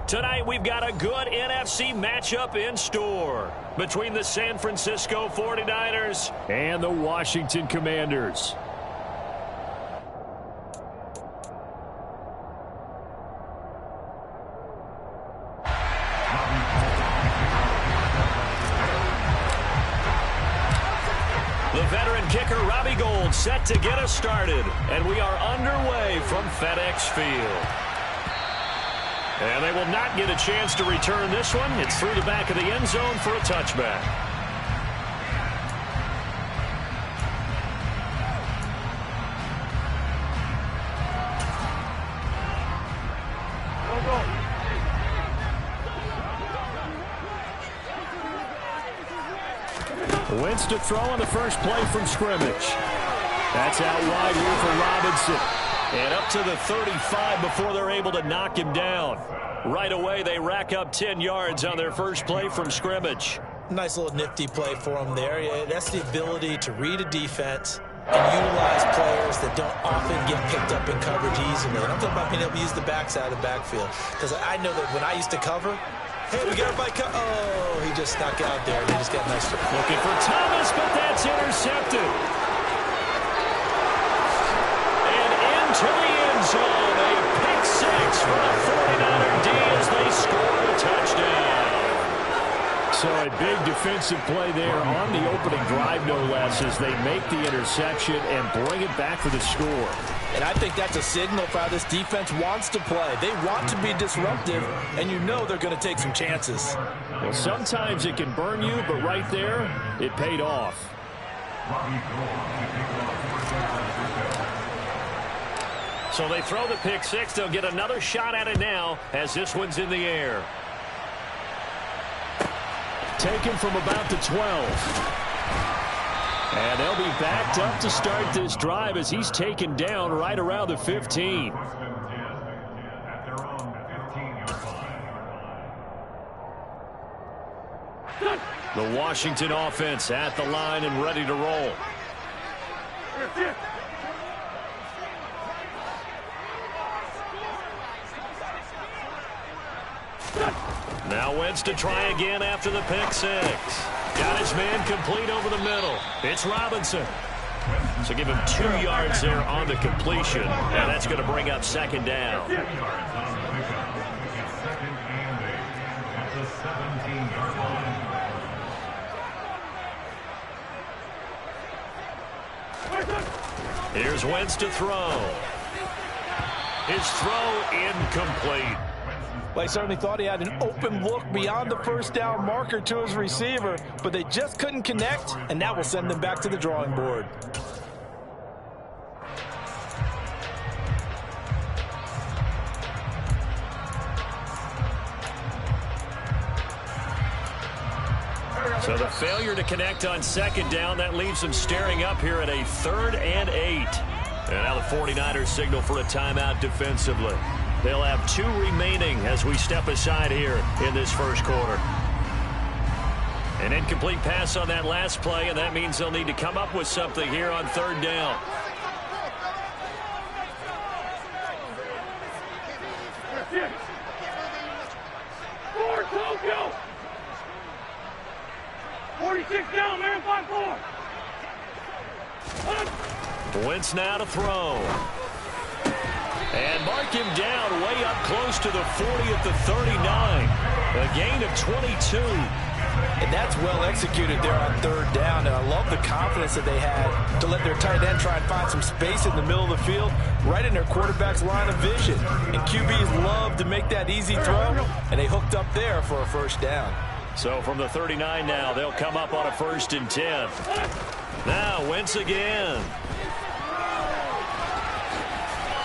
Tonight we've got a good NFC matchup in store between the San Francisco 49ers and the Washington Commanders. The veteran kicker, Robbie Gould, set to get us started. And we are underway from FedEx Field. And they will not get a chance to return this one. It's through the back of the end zone for a touchback. Wentz to throw on the first play from scrimmage. That's out wide here for Robinson. And up to the 35 before they're able to knock him down. Right away, they rack up 10 yards on their first play from scrimmage. Nice little nifty play for him there. Yeah, that's the ability to read a defense and utilize players that don't often get picked up in coverage easily. And I'm talking about being able to use the backside of the backfield. Because I know that when I used to cover, hey, we got everybody oh, he just snuck out there. He just got a nice. Looking for Thomas, but that's intercepted. And into the end zone, a pick six for the 49er D as they score a touchdown. So a big defensive play there on the opening drive, no less, as they make the interception and bring it back for the score. And I think that's a signal for how this defense wants to play. They want to be disruptive, and you know they're going to take some chances. Well, sometimes it can burn you, but right there, it paid off. So they throw the pick six. They'll get another shot at it now as this one's in the air. Taken from about the 12. And they'll be backed up to start this drive as he's taken down right around the 15. The Washington offense at the line and ready to roll. Now Wentz to try again after the pick six. Got his man complete over the middle. It's Robinson. So give him 2 yards there on the completion. And that's going to bring up second down. Here's Wentz to throw. His throw incomplete. Well, he certainly thought he had an open look beyond the first down marker to his receiver, but they just couldn't connect, and that will send them back to the drawing board. So the failure to connect on second down, that leaves them staring up here at a 3rd and 8. And now the 49ers signal for a timeout defensively. They'll have 2 remaining as we step aside here in this first quarter. An incomplete pass on that last play, and that means they'll need to come up with something here on 3rd down. Four, Tokyo. 46 down, man, 5-4. Wentz now to throw. And mark him down way up close to the 40 at the 39. A gain of 22. And that's well executed there on 3rd down. And I love the confidence that they had to let their tight end try and find some space in the middle of the field, right in their quarterback's line of vision. And QBs love to make that easy throw, and they hooked up there for a first down. So from the 39 now, they'll come up on a 1st and 10. Now Wentz again.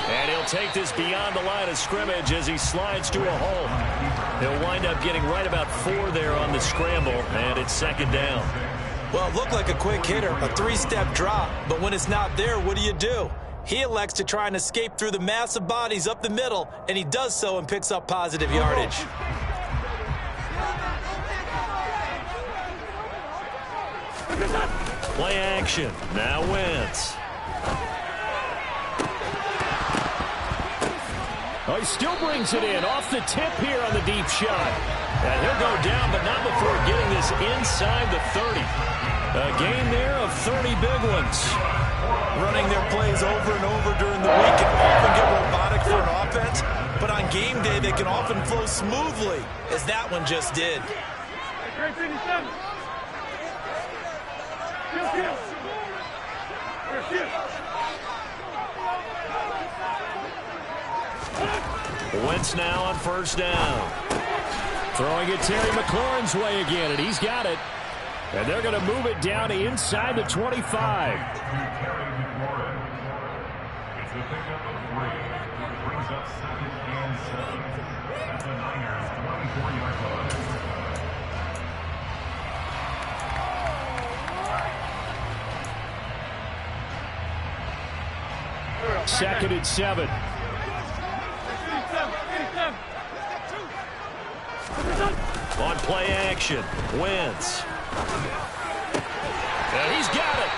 And he'll take this beyond the line of scrimmage as he slides to a hole. He'll wind up getting right about 4 there on the scramble, and it's 2nd down. Well, it looked like a quick hitter, a 3-step drop, but when it's not there, what do? He elects to try and escape through the mass of bodies up the middle, and he does so and picks up positive yardage. Play action. Now Wentz. Oh, he still brings it in off the tip here on the deep shot. And he'll go down, but not before getting this inside the 30. A game there of 30 big ones. Running their plays over and over during the week can often get robotic for an offense, but on game day they can often flow smoothly, as that one just did. Wentz now on first down. Throwing it Terry McLaurin's way again, and he's got it. And they're going to move it down to inside the 25. Second and 7. On play action, Wentz. And he's got it.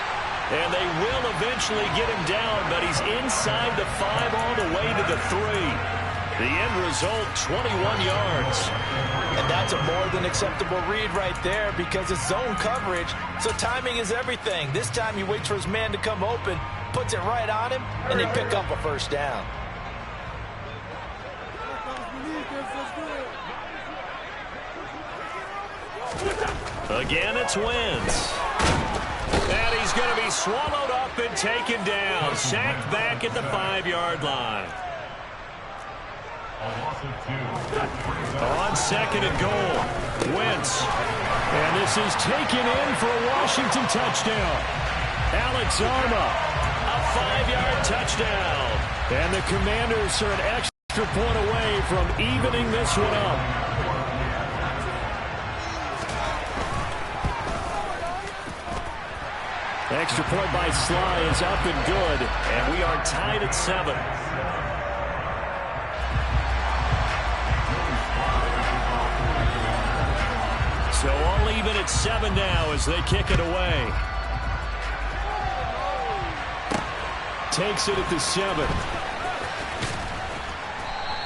And they will eventually get him down, but he's inside the 5 all the way to the 3. The end result, 21 yards. And that's a more than acceptable read right there because it's zone coverage, so timing is everything. This time he waits for his man to come open, puts it right on him, and they pick up a first down. Again, it's Wentz. And he's going to be swallowed up and taken down. Sacked back at the 5-yard line. On second and goal, Wentz. And this is taken in for a Washington touchdown. Alex Arma. A 5-yard touchdown. And the Commanders are an extra point away from evening this one up. Extra point by Sly is up and good. And we are tied at 7. So all even at 7 now as they kick it away. Takes it at the 7.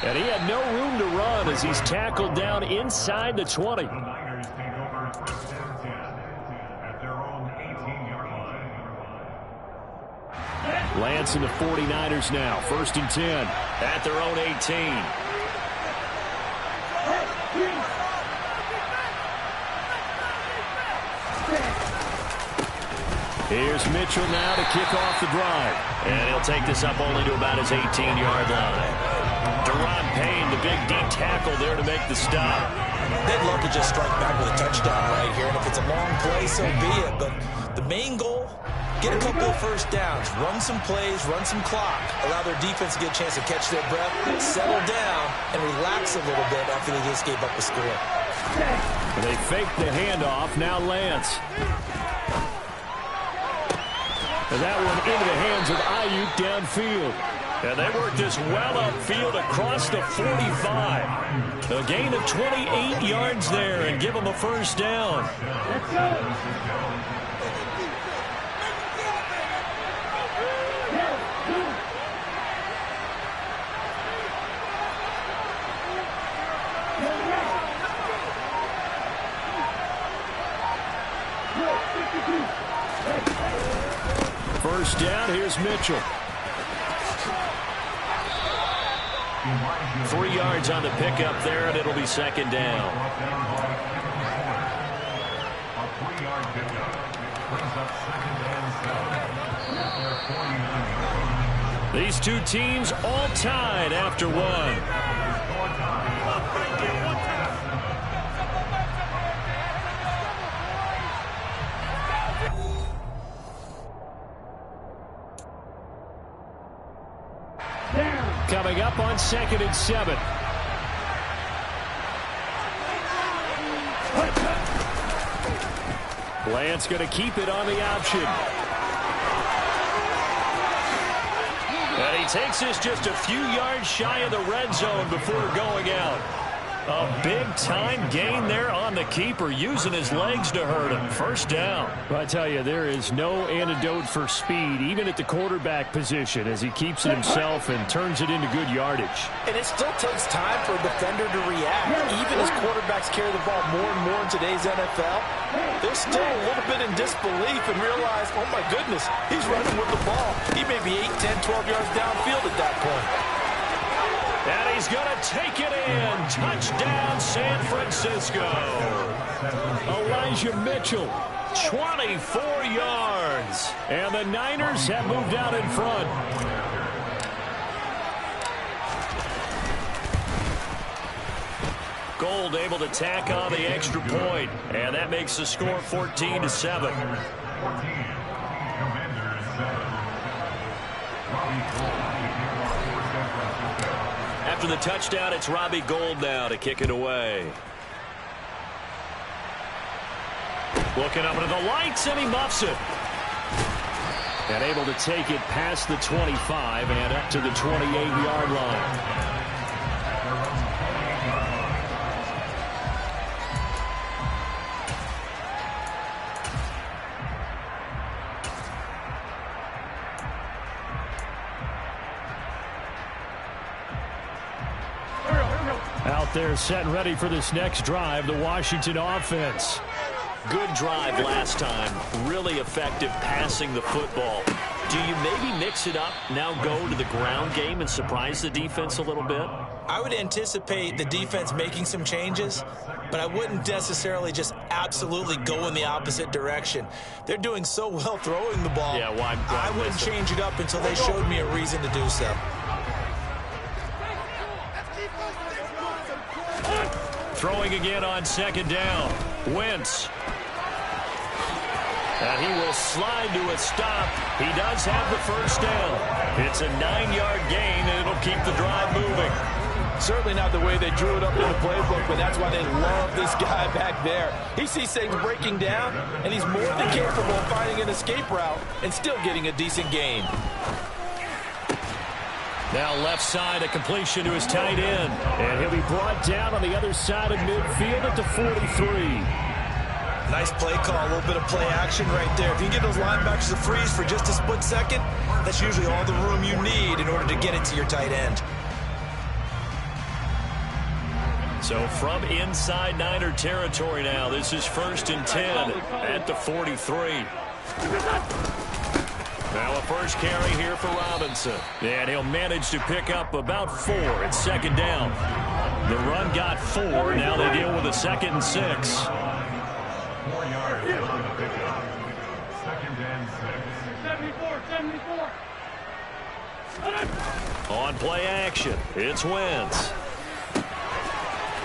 And he had no room to run as he's tackled down inside the 20. Lance and the 49ers now. First and 10. At their own 18. Here's Mitchell now to kick off the drive. And he'll take this up only to about his 18-yard line. Deron Payne, the big deep tackle there to make the stop. They'd love to just strike back with a touchdown right here, and if it's a long play, so be it. But the main goal, get a couple of first downs, run some plays, run some clock, allow their defense to get a chance to catch their breath, settle down, and relax a little bit after they just gave up the score. They fake the handoff. Now Lance. And that one into the hands of Ayuk downfield. And they work this well upfield across the 45. A gain of 28 yards there and give them a first down. Let's go. First down, here's Mitchell. 3 yards on the pickup there, and it'll be second down. These two teams all tied after one. Coming up on second and 7. Lance going to keep it on the option. And he takes this just a few yards shy of the red zone before going out. A big-time gain there on the keeper, using his legs to hurt him. First down. I tell you, there is no antidote for speed, even at the quarterback position, as he keeps it himself and turns it into good yardage. And it still takes time for a defender to react. Even as quarterbacks carry the ball more and more in today's NFL, they're still a little bit in disbelief and realize, oh my goodness, he's running with the ball. He may be 8, 10, 12 yards downfield at that point. And he's going to take it in. Touchdown, San Francisco. Elijah Mitchell. 24 yards. And the Niners have moved out in front. Gold able to tack on the extra point. And that makes the score 14-7. After the touchdown, it's Robbie Gould now to kick it away. Looking up into the lights, and he muffs it. And able to take it past the 25 and up to the 28-yard line. Out there set and ready for this next drive, the Washington offense. Good drive last time. Really effective passing the football. Do you maybe mix it up, now go to the ground game and surprise the defense a little bit? I would anticipate the defense making some changes, but I wouldn't necessarily just absolutely go in the opposite direction. They're doing so well throwing the ball. Yeah, why I wouldn't change it up until they showed me a reason to do so. Throwing again on second down. Wentz. And he will slide to a stop. He does have the first down. It's a 9-yard gain, and it'll keep the drive moving. Certainly not the way they drew it up in the playbook, but that's why they love this guy back there. He sees things breaking down, and he's more than capable of finding an escape route and still getting a decent gain. Now left side, a completion to his tight end. And he'll be brought down on the other side of midfield at the 43. Nice play call, a little bit of play action right there. If you can get those linebackers to freeze for just a split second, that's usually all the room you need in order to get it to your tight end. So from inside Niner territory now, this is 1st and 10 at the 43. Now a first carry here for Robinson. And he'll manage to pick up about 4 at second down. The run got 4. Now they deal with a 2nd and 6. 4 yards. 2nd and 6. 74. On play action, it's Wentz.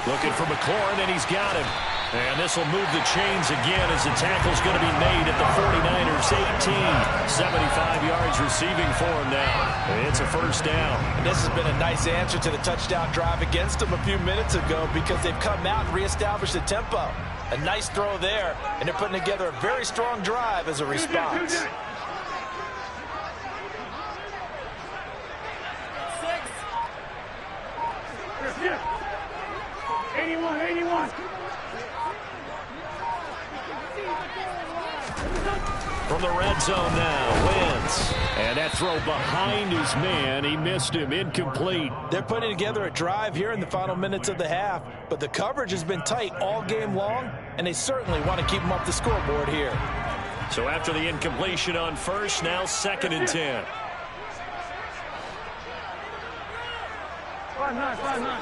Looking for McLaurin, and he's got him. And this will move the chains again as the tackle's going to be made at the 49ers 18. 75 yards receiving for him now. It's a first down. And this has been a nice answer to the touchdown drive against them a few minutes ago because they've come out and reestablished the tempo. A nice throw there, and they're putting together a very strong drive as a response. From the red zone now, Wentz. And that throw behind his man. He missed him. Incomplete. They're putting together a drive here in the final minutes of the half, but the coverage has been tight all game long, and they certainly want to keep them off the scoreboard here. So after the incompletion on first, now 2nd and 10. 5-9.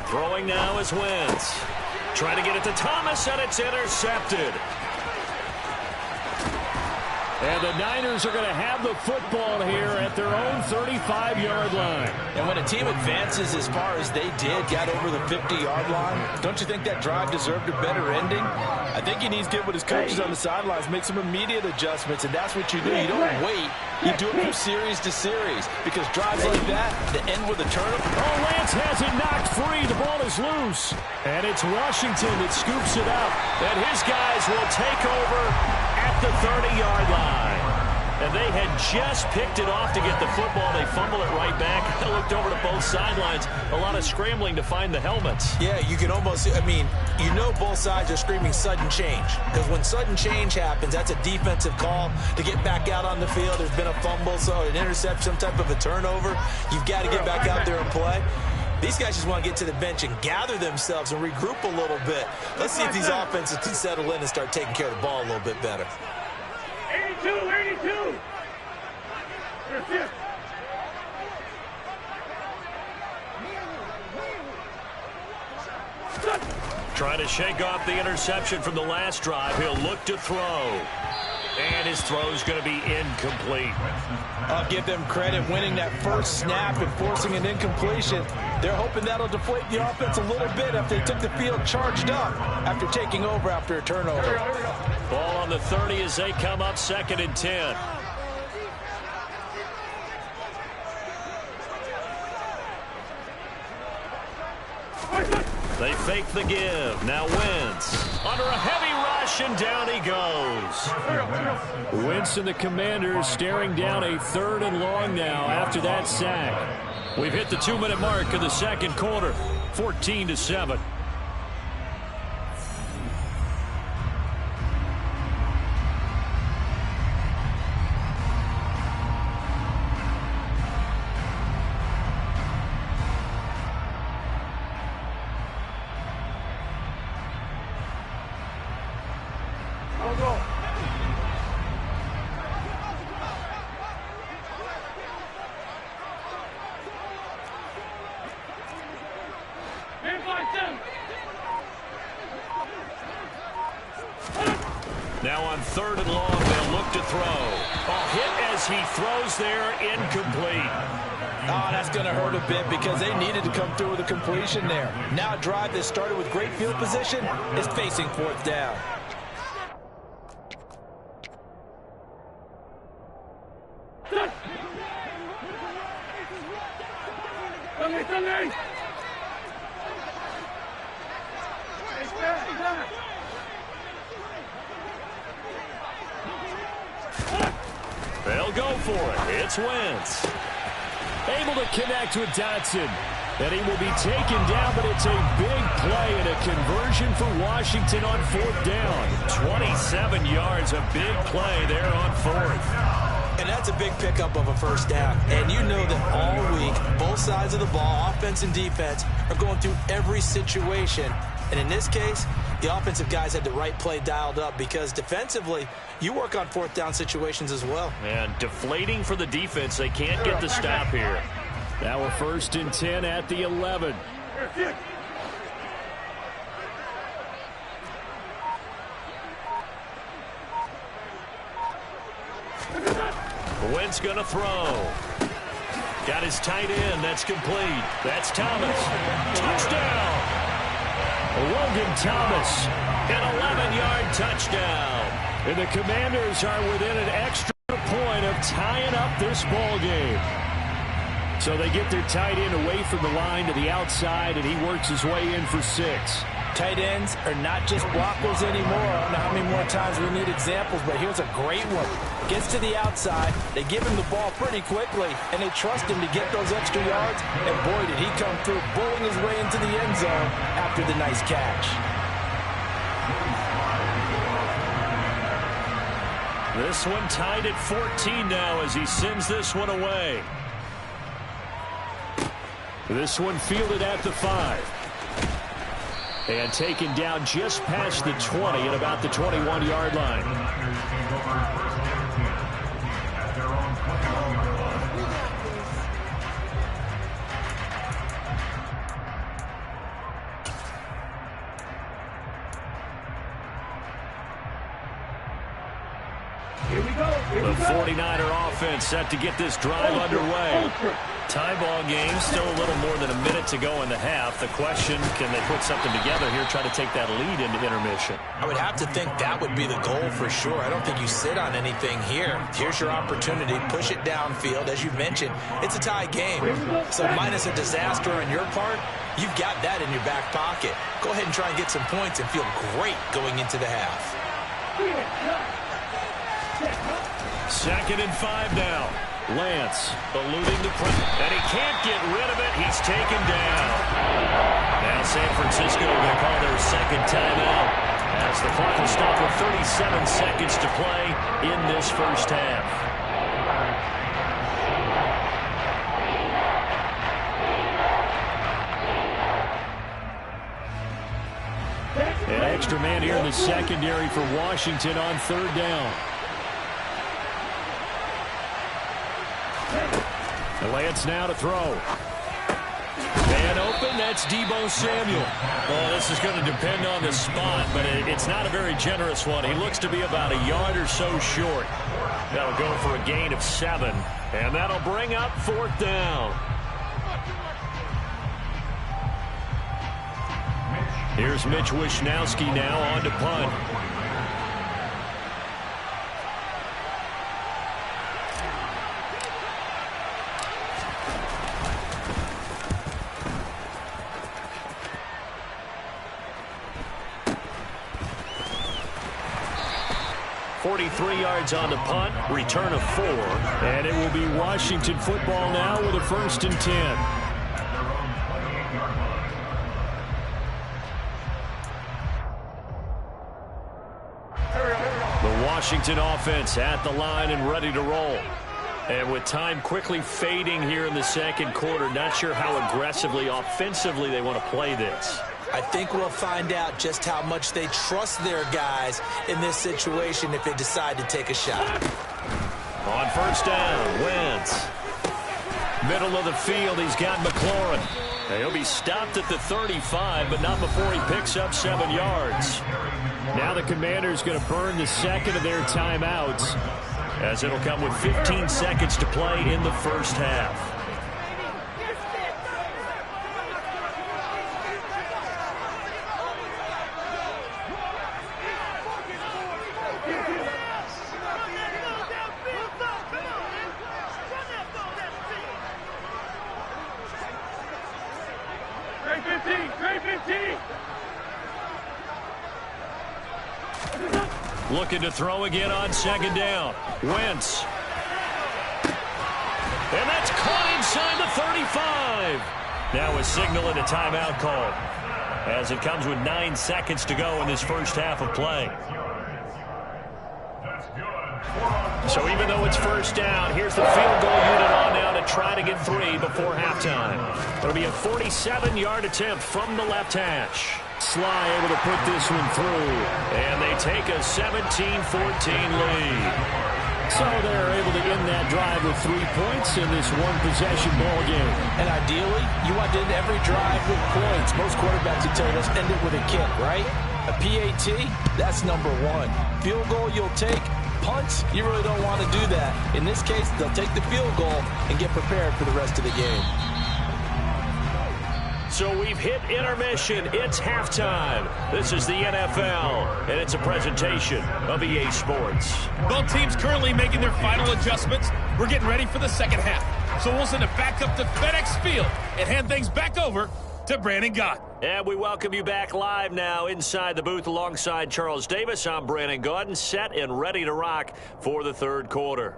Throwing now is Wentz. Trying to get it to Thomas, and it's intercepted. And the Niners are going to have the football here at their own 35-yard line. And when a team advances as far as they did, got over the 50-yard line, don't you think that drive deserved a better ending? I think he needs to get with his coaches on the sidelines, make some immediate adjustments, and that's what you do. You don't wait. You do it from series to series because drives like that, that end with a turnover. Oh, Lance has it knocked free. The ball is loose. And it's Washington that scoops it up. And his guys will take over at the 30-yard line. And they had just picked it off to get the football. They fumble it right back. I looked over to both sidelines. A lot of scrambling to find the helmets. Yeah, you can almost, I mean, you know both sides are screaming sudden change. Because when sudden change happens, that's a defensive call to get back out on the field. There's been a fumble, so an interception, some type of a turnover. You've got to get back out there and play. These guys just want to get to the bench and gather themselves and regroup a little bit. Let's see if these offenses can settle in and start taking care of the ball a little bit better. 82. Trying to shake off the interception from the last drive. He'll look to throw. And his throw's going to be incomplete. I'll give them credit winning that first snap and forcing an incompletion. They're hoping that'll deflate the offense a little bit if they took the field charged up after taking over after a turnover. Ball on the 30 as they come up 2nd and 10. They fake the give. Now Wentz under a heavy rush, and down he goes. Wentz and the Commanders staring down a 3rd and long now after that sack. We've hit the 2-minute mark of the second quarter. 14-7. Now on 3rd and long, they'll look to throw. A hit as he throws there, incomplete. Oh, that's going to hurt a bit because they needed to come through with a completion there. Now a drive that started with great field position is facing 4th down. They'll go for it. It's Wentz. Able to connect with Dotson. And he will be taken down, but it's a big play and a conversion for Washington on 4th down. 27 yards, a big play there on 4th. And that's a big pickup of a 1st down. And you know that all week, both sides of the ball, offense and defense, are going through every situation. And in this case, the offensive guys had the right play dialed up because defensively, you work on 4th down situations as well. And deflating for the defense. They can't get the stop here. Now a 1st and 10 at the 11. Wentz gonna throw. Got his tight end. That's complete. That's Thomas. Touchdown! Logan Thomas. An 11-yard touchdown. And the Commanders are within an extra point of tying up this ball game. So they get their tight end away from the line to the outside, and he works his way in for 6. Tight ends are not just blockers anymore. I don't know how many more times we need examples, but here's a great one. Gets to the outside, they give him the ball pretty quickly, and they trust him to get those extra yards, and boy, did he come through, bowling his way into the end zone after the nice catch. This one tied at 14 now as he sends this one away. This one fielded at the 5. And taken down just past the 20 at about the 21-yard line. The 49er offense set to get this drive underway. Tie ball game, still a little more than a minute to go in the half. The question, can they put something together here, try to take that lead into intermission? I would have to think that would be the goal for sure. I don't think you sit on anything here. Here's your opportunity. Push it downfield. As you mentioned, it's a tie game. So minus a disaster on your part, you've got that in your back pocket. Go ahead and try and get some points and feel great going into the half. 2nd and 5 now. Lance eluding the press, and he can't get rid of it. He's taken down. Now San Francisco going to call their 2nd timeout as the clock will stop with 37 seconds to play in this first half. An extra man here in the secondary for Washington on 3rd down. Lance now to throw. And open, that's Deebo Samuel. Well, this is going to depend on the spot, but it's not a very generous one. He looks to be about a yard or so short. That'll go for a gain of 7, and that'll bring up 4th down. Here's Mitch Wishnowski now on to punt. Yards on the punt, return of 4, and it will be Washington football now with a 1st and 10. The Washington offense at the line and ready to roll. And with time quickly fading here in the 2nd quarter, not sure how aggressively, offensively they want to play this. I think we'll find out just how much they trust their guys in this situation if they decide to take a shot. On 1st down, Wentz. Middle of the field, he's got McLaurin. He'll be stopped at the 35, but not before he picks up 7 yards. Now the Commanders going to burn the 2nd of their timeouts, as it'll come with 15 seconds to play in the first half. Looking to throw again on 2nd down. Wentz. And that's caught inside the 35. Now a signal and a timeout call, as it comes with 9 seconds to go in this first half of play. So even though it's 1st down, here's the field goal unit on now to try to get 3 before halftime. It'll be a 47-yard attempt from the left hash. Sly able to put this one through, and they take a 17-14 lead. So they're able to end that drive with 3 points in this one-possession ball game. And ideally, you want to end every drive with points. Most quarterbacks would tell you, let's end it with a kick, right? A PAT, that's number 1. Field goal you'll take. Punts, you really don't want to do that. In this case, they'll take the field goal and get prepared for the rest of the game. So we've hit intermission. It's halftime. This is the NFL, and it's a presentation of EA Sports. Both teams currently making their final adjustments. We're getting ready for the 2nd half. So we'll send it back up to FedEx Field and hand things back over to Brandon Gaudin. And we welcome you back live now inside the booth alongside Charles Davis. I'm Brandon Gaudin, set and ready to rock for the 3rd quarter.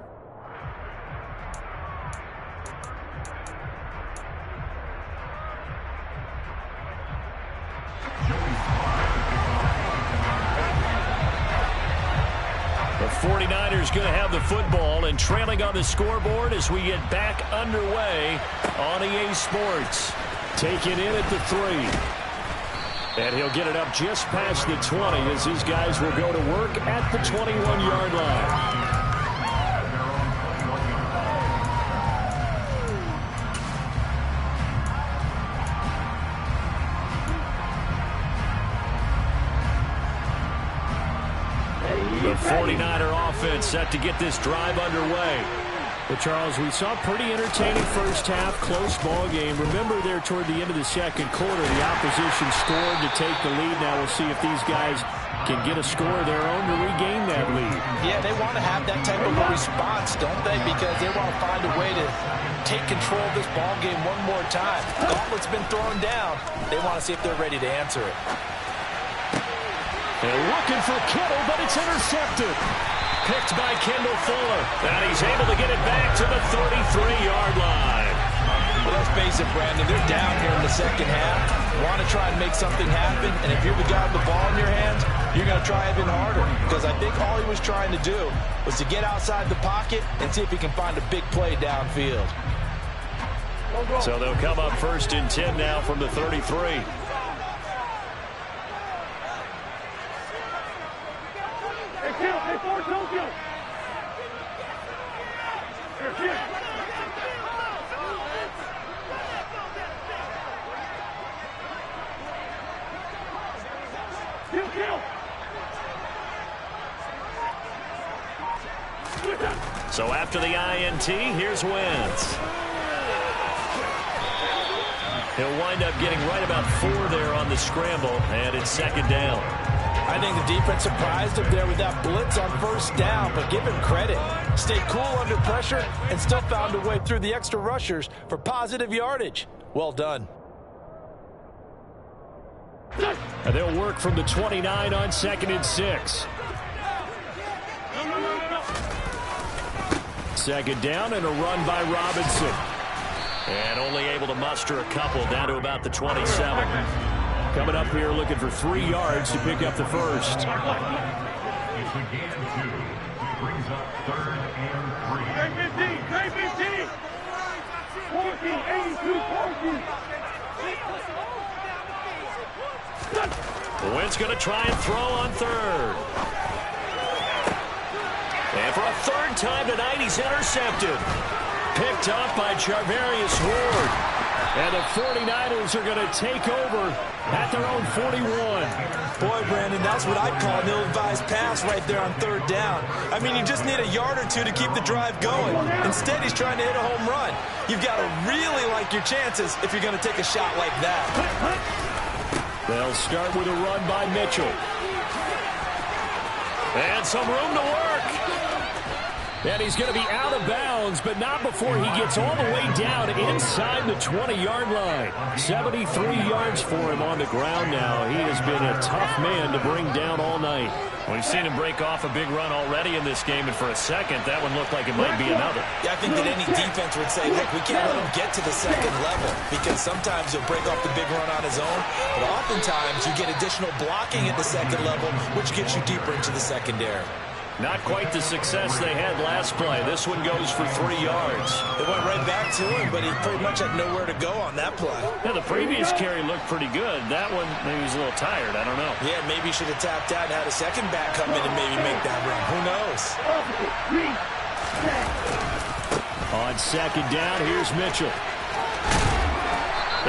The 49ers going to have the football and trailing on the scoreboard as we get back underway on EA Sports. Taken in at the 3. And he'll get it up just past the 20 as his guys will go to work at the 21-yard line. The 49er offense set to get this drive underway. Well, Charles, we saw a pretty entertaining first half, close ball game. Remember there toward the end of the 2nd quarter, the opposition scored to take the lead. Now we'll see if these guys can get a score of their own to regain that lead. Yeah, they want to have that type of a response, don't they? Because they want to find a way to take control of this ball game one more time. The gauntlet's been thrown down. They want to see if they're ready to answer it. They're looking for Kittle, but it's intercepted. picked by Kendall Fuller. And he's able to get it back to the 33-yard line. Well, let's face it, Brandon, they're down here in the second half. Want to try and make something happen, and if you're the guy with the ball in your hands, you're going to try even harder. Because I think all he was trying to do was to get outside the pocket and see if he can find a big play downfield. So they'll come up 1st and 10 now from the 33. So after the INT, here's Wentz. He'll wind up getting right about 4 there on the scramble, and it's 2nd down. I think the defense surprised him there with that blitz on 1st down, but give him credit. Stayed cool under pressure and still found a way through the extra rushers for positive yardage. Well done. And they'll work from the 29 on 2nd and 6. 2nd down and a run by Robinson. And only able to muster a couple down to about the 27. Coming up here looking for 3 yards to pick up the first. It's again 2. Brings up 3rd and 3. K-15. 14, 82, 14. Wentz going to try and throw on 3rd. And for a 3rd time tonight, he's intercepted. Picked up by Charvarius Ward. And the 49ers are going to take over at their own 41. Boy, Brandon, that's what I'd call an ill-advised pass right there on 3rd down. I mean, you just need a yard or 2 to keep the drive going. Instead, he's trying to hit a home run. You've got to really like your chances if you're going to take a shot like that. They'll start with a run by Mitchell. And some room to work. And he's going to be out of bounds, but not before he gets all the way down inside the 20-yard line. 73 yards for him on the ground now. He has been a tough man to bring down all night. We've seen him break off a big run already in this game, and for a second, that one looked like it might be another. Yeah, I think that any defense would say, look, we can't let him get to the 2nd level, because sometimes he'll break off the big run on his own, but oftentimes you get additional blocking at the 2nd level, which gets you deeper into the secondary. Not quite the success they had last play. This one goes for 3 yards. It went right back to him, but he pretty much had nowhere to go on that play. Yeah, the previous carry looked pretty good. That one, maybe he was a little tired. I don't know. Yeah, maybe he should have tapped out and had a second back come in and maybe make that run. Who knows? On 2nd down, here's Mitchell.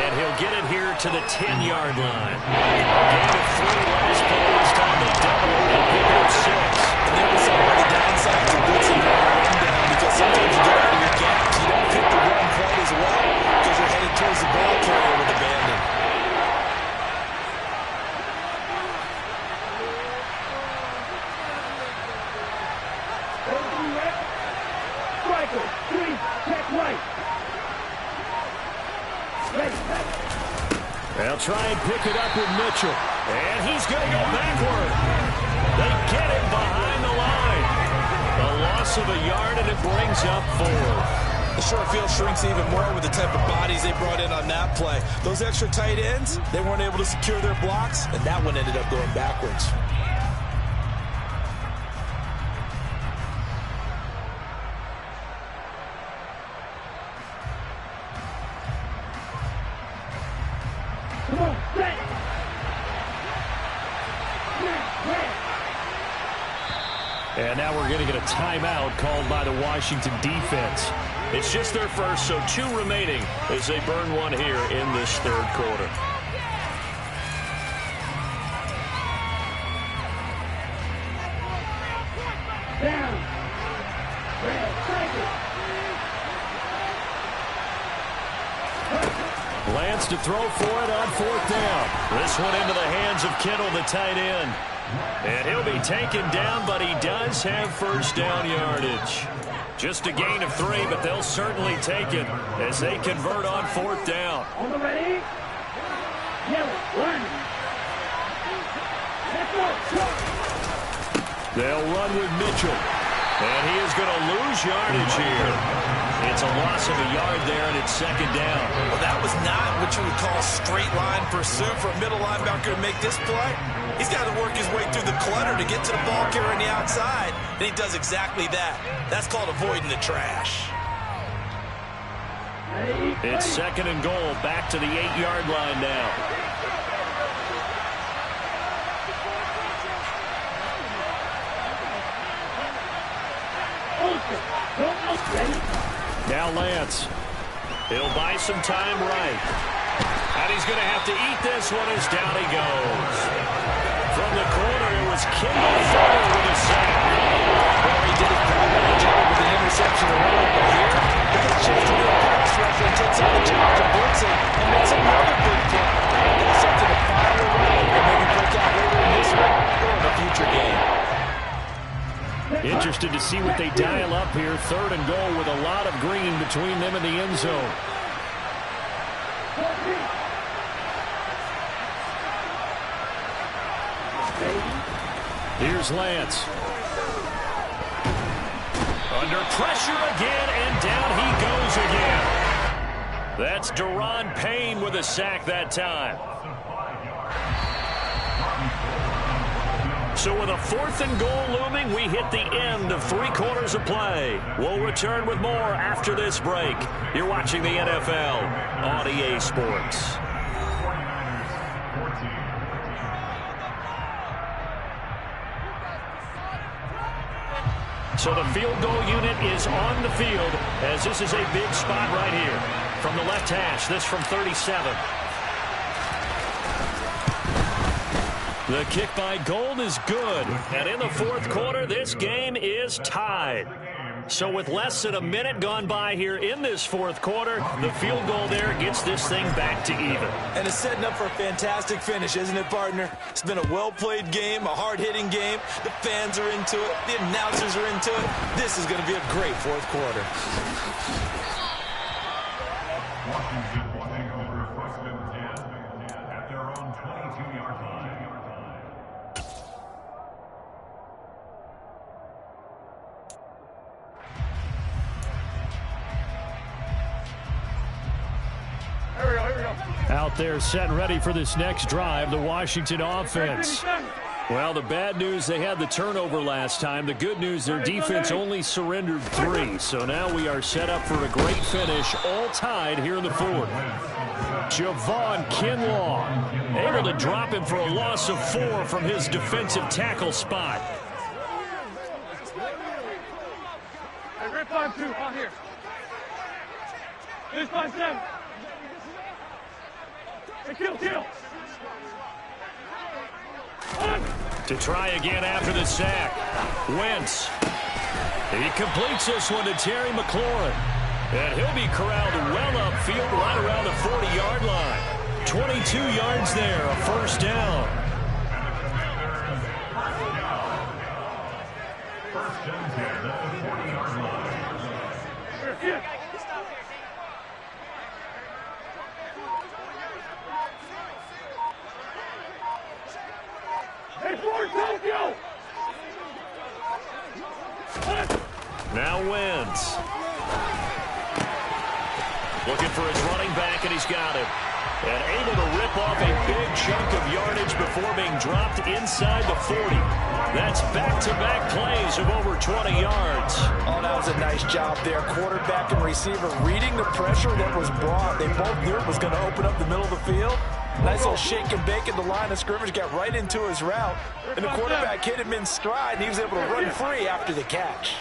And he'll get it here to the 10-yard line. Gain of 3 last play. This time they double it and pick up 6. There was some of the downside to blitzing on a run down, because sometimes you get out of your gaps. You don't pick the run quite as well because you're headed towards the ball carrier with abandon. Striker, 3, check right. They'll try and pick it up with Mitchell. And he's going to go backward. They get him behind the line. A loss of a yard, and it brings up 4. The short field shrinks even more with the type of bodies they brought in on that play. Those extra tight ends, they weren't able to secure their blocks, and that one ended up going backwards. Come on, set. And now we're going to get a timeout called by the Washington defense. It's just their first, so 2 remaining as they burn one here in this 3rd quarter. Down. Lance to throw for it on 4th down. This one into the hands of Kittle, the tight end. And he'll be taken down, but he does have 1st down yardage. Just a gain of 3, but they'll certainly take it as they convert on 4th down. On the ready. Yellow, 1. Let's go. They'll run with Mitchell. And he is going to lose yardage here. It's a loss of a yard there, and it's second down. Well, that was not what you would call straight line pursuit for a middle linebacker to make this play. He's got to work his way through the clutter to get to the ball carrier on the outside, and he does exactly that. That's called avoiding the trash. It's second and goal, back to the 8-yard line now. Now Lance. He'll buy some time right. And he's going to have to eat this one as down he goes. From the corner, it was Kendall Fuller with a sack. Well, he did his primary job with the interception earlier, but here, he gets a chance to do a pass rush and takes on the challenge of blitzing and makes another big play. That's something to file away and maybe break out later in this one or in a future game. Interested to see what they dial up here. Third and goal with a lot of green between them and the end zone. Here's Lance. Under pressure again, and down he goes again. That's Deron Payne with a sack that time. So with a fourth and goal looming, we hit the end of 3 quarters of play. We'll return with more after this break. You're watching the NFL on EA Sports. So the field goal unit is on the field as this is a big spot right here. From the left hash, this from 37. The kick by Gold is good. And in the fourth quarter, this game is tied. So with less than a minute gone by here in this fourth quarter, the field goal there gets this thing back to even. And it's setting up for a fantastic finish, isn't it, partner? It's been a well-played game, a hard-hitting game. The fans are into it. The announcers are into it. This is going to be a great fourth quarter. Washington will take over first and 10 at their own 22-yard line. Out there set and ready for this next drive, the Washington offense. Well, the bad news, they had the turnover last time. The good news, their defense only surrendered 3. So now we are set up for a great finish, all tied here in the fourth. Javon Kinlaw able to drop him for a loss of 4 from his defensive tackle spot. Hey, rip 5-2, on here. This 5-7. Hey, kill. To try again after the sack. Wentz. He completes this one to Terry McLaurin. And he'll be corralled well upfield right around the 40-yard line. 22 yards there, a first down. First and 10 at the 40-yard line. Now Wentz. Looking for his running back, and he's got it. And able to rip off a big chunk of yardage before being dropped inside the 40. That's back-to-back plays of over 20 yards. Oh, that was a nice job there. Quarterback and receiver reading the pressure that was brought. They both knew it was going to open up the middle of the field. Nice little shake and bake in the line of scrimmage, got right into his route. And the quarterback hit him in stride, and he was able to run free after the catch.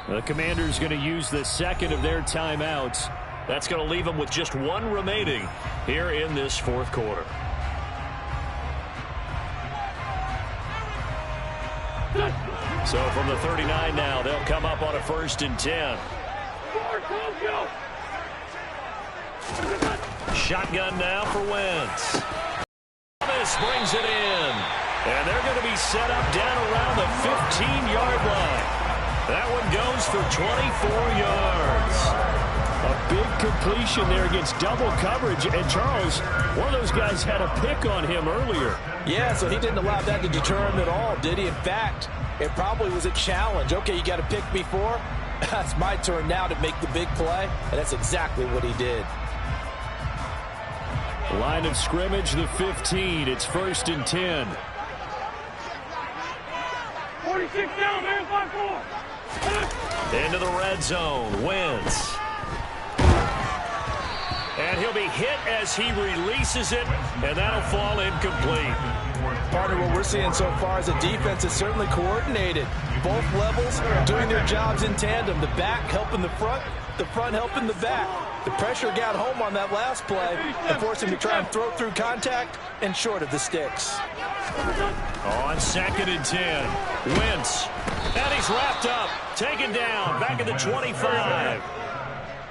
The Commanders going to use the second of their timeouts. That's going to leave them with just 1 remaining here in this fourth quarter. So from the 39 now, they'll come up on a first and 10. Shotgun now for Wentz. Thomas brings it in. And they're going to be set up down around the 15-yard line. That one goes for 24 yards. A big completion there against double coverage. And Charles, one of those guys had a pick on him earlier. Yeah, so he didn't allow that to deter him at all, did he? In fact, it probably was a challenge. Okay, you got to pick me for? It's my turn now to make the big play, and that's exactly what he did. Line of scrimmage, the 15. It's 1st and 10. 46 down, man, 5-4. Into the red zone. Wentz. And he'll be hit as he releases it, and that'll fall incomplete. Partner, what we're seeing so far is a defense is certainly coordinated. Both levels doing their jobs in tandem. The back helping the front helping the back. The pressure got home on that last play and forced him to try and throw through contact and short of the sticks. On 2nd and 10, Wentz. And he's wrapped up, taken down, back at the 25.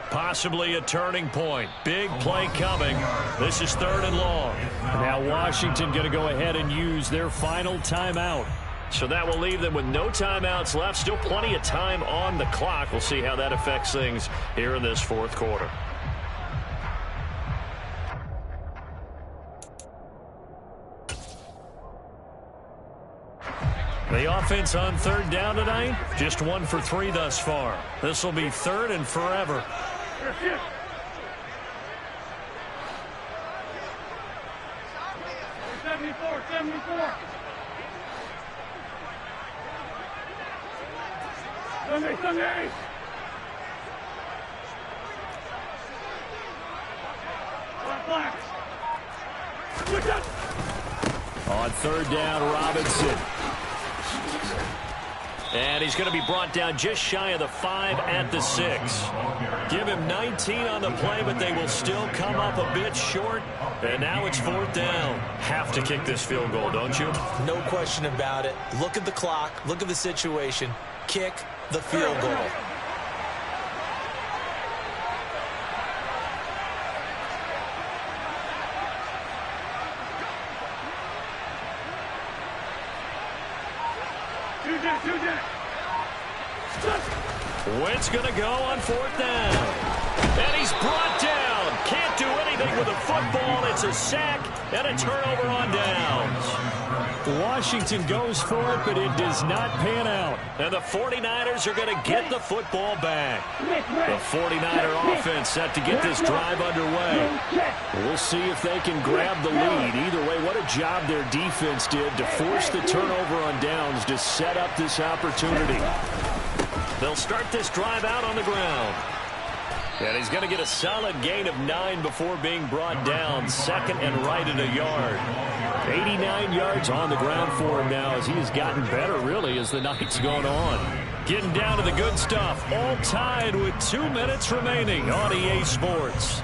Possibly a turning point. Big play coming. This is 3rd and long. Now Washington going to go ahead and use their final timeout. So that will leave them with no timeouts left. Still plenty of time on the clock. We'll see how that affects things here in this 4th quarter. The offense on 3rd down tonight, just 1 for 3 thus far. This will be 3rd and forever. 74, 74. Sunday. Black. On 3rd down, Robinson. And he's going to be brought down just shy of the 5 at the 6. Give him 19 on the play, but they will still come up a bit short. And now it's 4th down. Have to kick this field goal, don't you? No question about it. Look at the clock. Look at the situation. Kick the field goal. Wentz going to go on 4th down. And he's brought down. Can't do anything with a football. It's a sack and a turnover on downs. Washington goes for it, but it does not pan out. And the 49ers are going to get the football back. The 49er offense set to get this drive underway. We'll see if they can grab the lead. Either way, what a job their defense did to force the turnover on downs to set up this opportunity. They'll start this drive out on the ground. And he's going to get a solid gain of 9 before being brought down. 2nd and right at a yard. 89 yards on the ground for him now as he has gotten better, really, as the night's gone on. Getting down to the good stuff. All tied with 2 minutes remaining on EA Sports.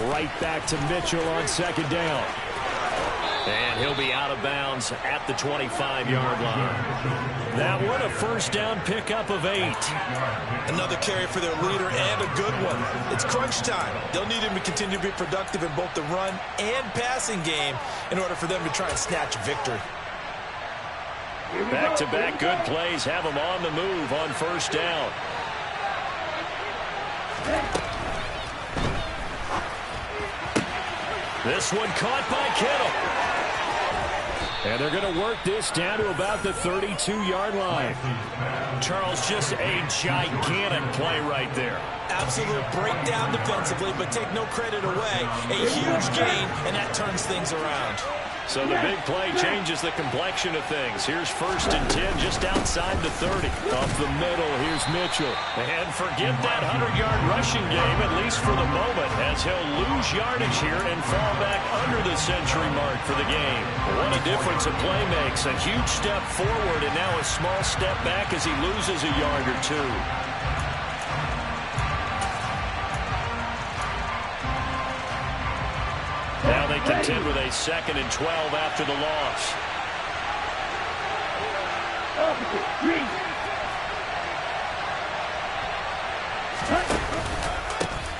Right back to Mitchell on 2nd down. And he'll be out of bounds at the 25-yard line. That one, a 1st down pickup of 8. Another carry for their leader and a good one. It's crunch time. They'll need him to continue to be productive in both the run and passing game in order for them to try and snatch a victory. Back-to-back good plays have them on the move on 1st down. This one caught by Kittle. And they're going to work this down to about the 32-yard line. Charles, just a gigantic play right there. Absolute breakdown defensively, but take no credit away. A huge gain, and that turns things around. So the big play changes the complexion of things. Here's 1st and 10 just outside the 30. Off the middle, here's Mitchell. And forget that 100-yard rushing game, at least for the moment, as he'll lose yardage here and fall back under the century mark for the game. What a difference a play makes. A huge step forward and now a small step back as he loses a yard or 2. Now they contend with a 2nd and 12 after the loss.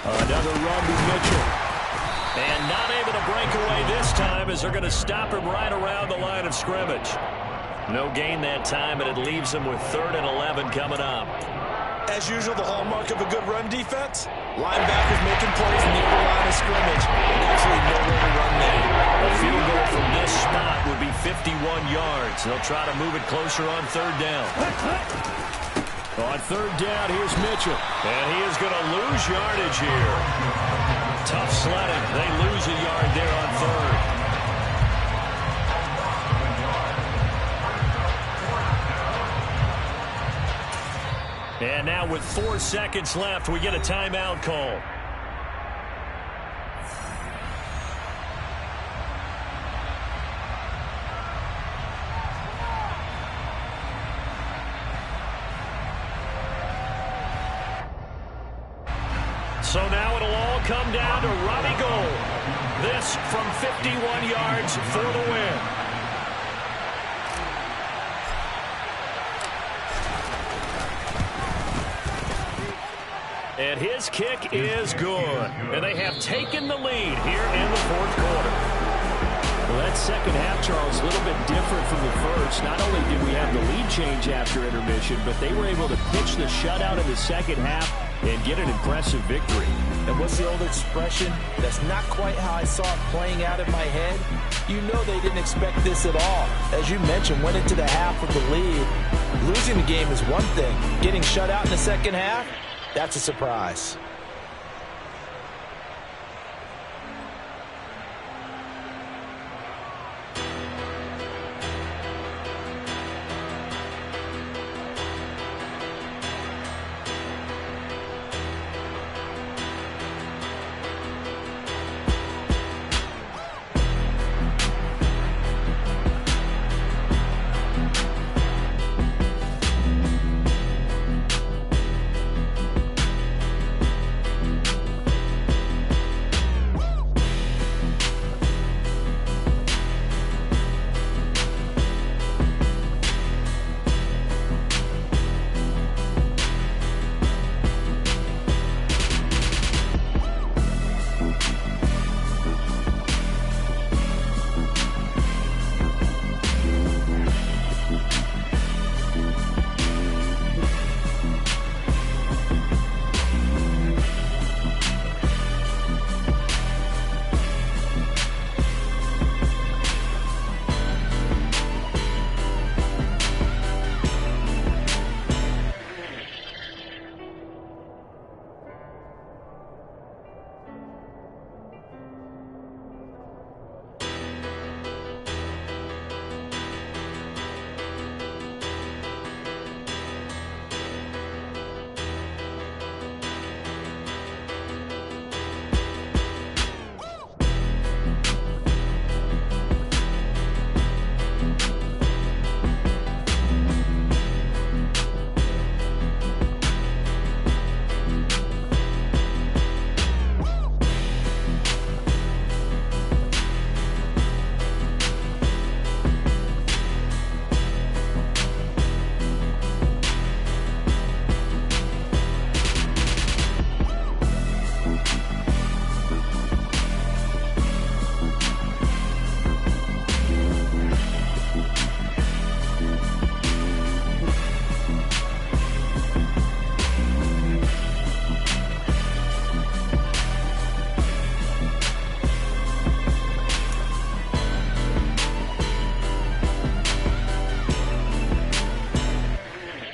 Another run to Mitchell. And not able to break away this time as they're going to stop him right around the line of scrimmage. No gain that time, and it leaves him with 3rd and 11 coming up. As usual, the hallmark of a good run defense, linebackers making plays near the line of scrimmage. Absolutely nowhere to run there. A field goal from this spot would be 51 yards. They'll try to move it closer on 3rd down. On 3rd down, here's Mitchell. And he is going to lose yardage here. Tough sledding. They lose a yard there on 3rd. And now with 4 seconds left, we get a timeout call. So now it'll all come down to Robbie Gould. This from 51 yards for the win. And his kick is good. And they have taken the lead here in the 4th quarter. Well, that second half, Charles, a little bit different from the first. Not only did we have the lead change after intermission, but they were able to pitch the shutout in the second half and get an impressive victory. And what's the old expression? That's not quite how I saw it playing out in my head. You know they didn't expect this at all. As you mentioned, went into the half with the lead. Losing the game is one thing. Getting shut out in the second half, that's a surprise.